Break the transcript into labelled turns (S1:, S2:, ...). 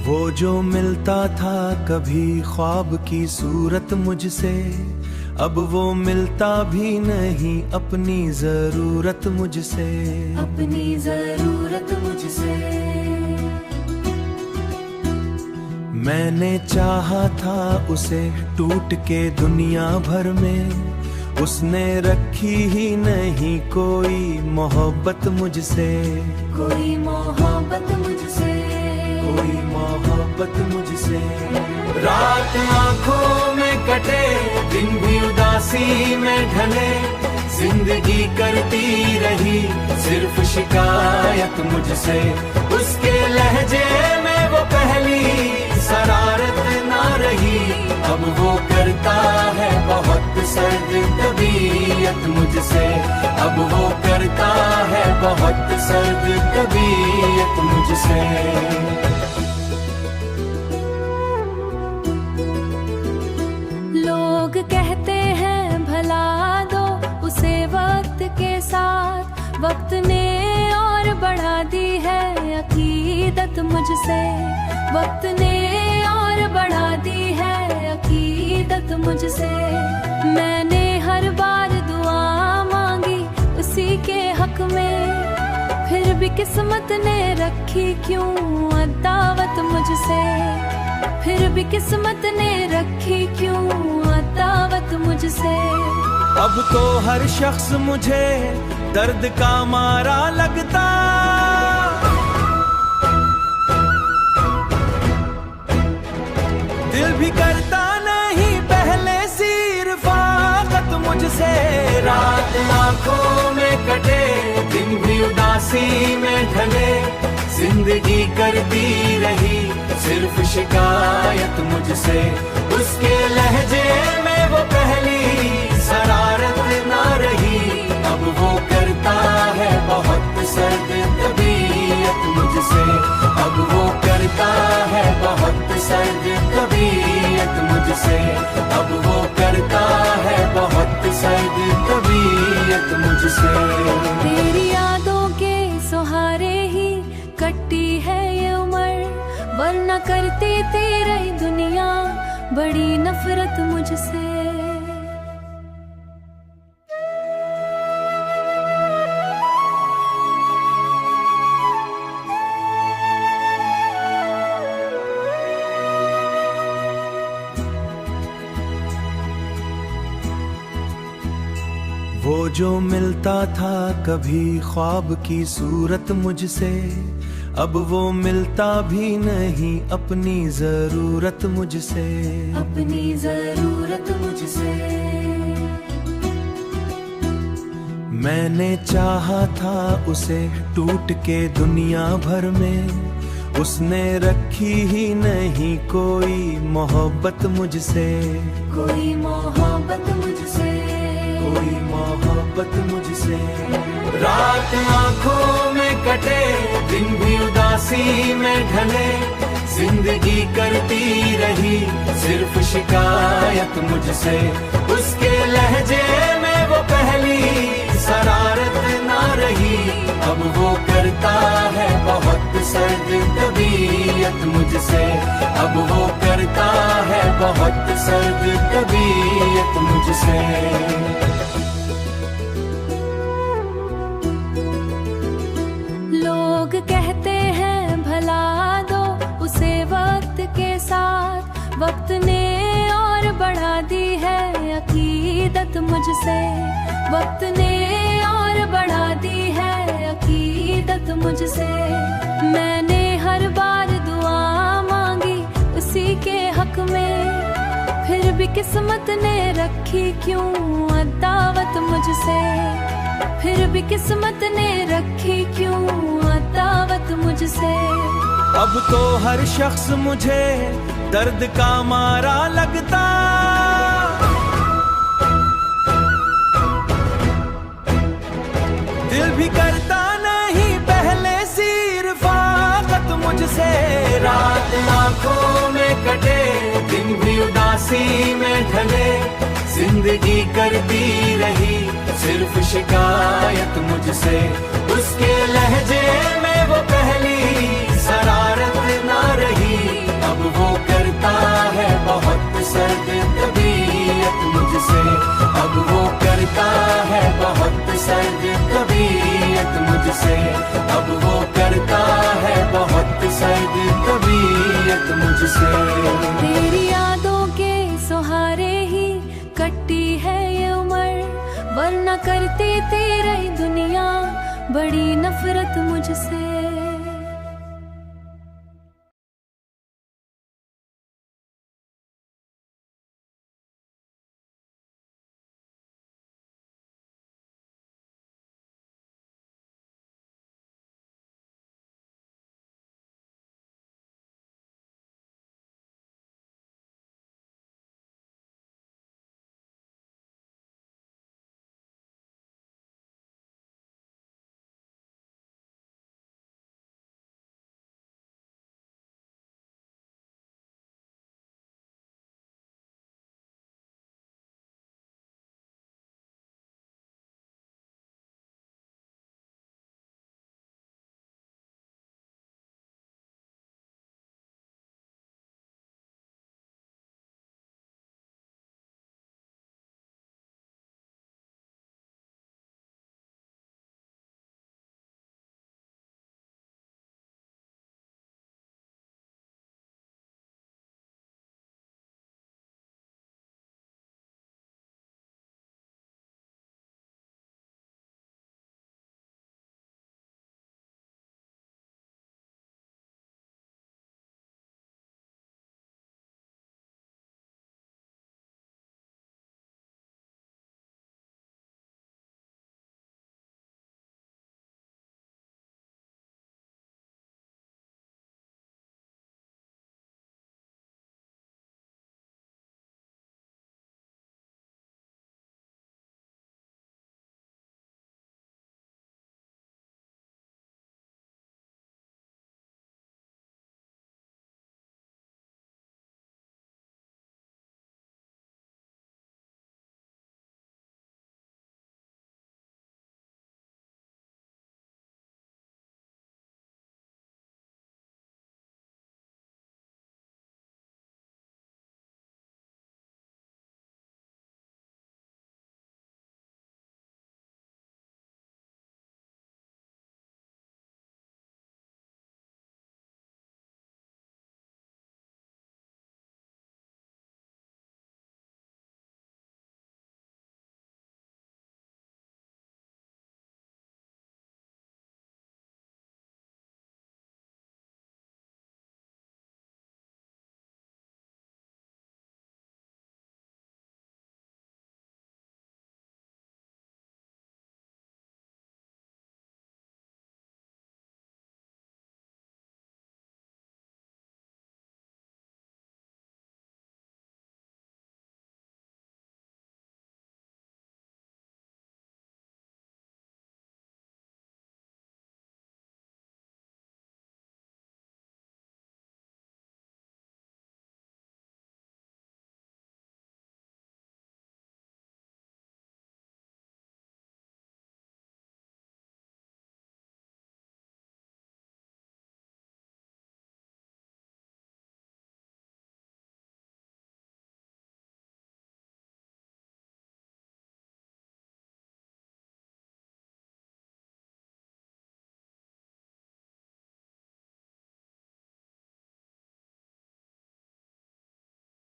S1: वो जो मिलता था कभी ख्वाब की सूरत मुझसे, अब वो मिलता भी नहीं अपनी जरूरत मुझसे,
S2: अपनी जरूरत मुझसे।
S1: मैंने चाहा था उसे टूट के दुनिया भर में, उसने रखी ही नहीं कोई मोहब्बत मुझसे,
S2: कोई मोहब्बत मुझसे,
S1: कोई मोहब्बत मुझसे। रात आंखों में कटे दिन भी उदासी में ढले, जिंदगी करती रही सिर्फ शिकायत मुझसे। उसके लहजे में वो पहली शरारत ना रही, अब वो करता है बहुत सर्द तबीयत मुझसे, अब वो करता है बहुत सर्द तबीयत मुझसे।
S2: लोग कहते हैं भला दो उसे वक्त के साथ, वक्त ने और बढ़ा दी है अकीदत मुझसे, वक्त ने और बढ़ा दी है अकीदत मुझसे। मैंने हर बार दुआ मांगी उसी के हक में, फिर भी किस्मत ने रखी क्यों अदावत मुझसे, फिर भी किस्मत ने रखी क्यों अदावत मुझसे।
S1: अब तो हर शख्स मुझे दर्द का मारा लगता, दिल भी करता नहीं पहले सी रफ़ाक़त मुझसे। रात आंखों में कटे दिन भी उदासी में ढले, जिंदगी करती रही सिर्फ शिकायत मुझसे। उसके लहजे में वो पहली शरारत ना रही, अब वो करता है बहुत सर्द तबीयत मुझसे, अब वो करता है बहुत सर्द तबीयत मुझसे, अब वो करता है बहुत सर्द तबीयत मुझसे।
S2: तेरी यादों के सहारे ही कटी है ये उम्र, वरना करती तेरी दुनिया बड़ी नफरत मुझसे।
S1: वो जो मिलता था कभी ख्वाब की सूरत मुझसे, अब वो मिलता भी नहीं अपनी जरूरत मुझसे,
S2: अपनी जरूरत मुझसे।
S1: मैंने चाहा था उसे टूट के दुनिया भर में, उसने रखी ही नहीं कोई मोहब्बत मुझसे,
S2: कोई मोहब्बत मुझसे,
S1: कोई मोहब्बत मुझसे। रात आंखों में कटे दिन भी उदासी में ढले, जिंदगी करती रही सिर्फ शिकायत मुझसे। उसके लहजे में वो पहली शरारत ना रही, अब वो करता है बहुत सर्द तबीयत मुझसे, अब वो करता है बहुत सर्द तबीयत मुझसे।
S2: लोग कहते हैं भला दो उसे वक्त के साथ, वक्त ने और बढ़ा दी है अकीदत मुझसे, वक्त ने और बढ़ा दी है अकीदत मुझसे। मैंने हर बार दुआ मांगी उसी के हक में, फिर भी किस्मत ने रखी क्यों अदावत मुझसे, फिर भी किस्मत ने रखी क्यों अदावत मुझसे।
S1: अब तो हर शख्स मुझे दर्द का मारा लगता, दिल भी करता नहीं पहले सी रफ़ाक़त मुझसे। रात आंखों में कटे दिन भी उदासी में ढले, जिंदगी करती रही सिर्फ शिकायत मुझसे। उसके लहजे में वो पहली शरारत ना रही, नफरत मुझसे।
S2: तेरी यादों के सहारे ही कटी है ये उम्र, वरना करती तेरी दुनिया बड़ी नफरत मुझसे।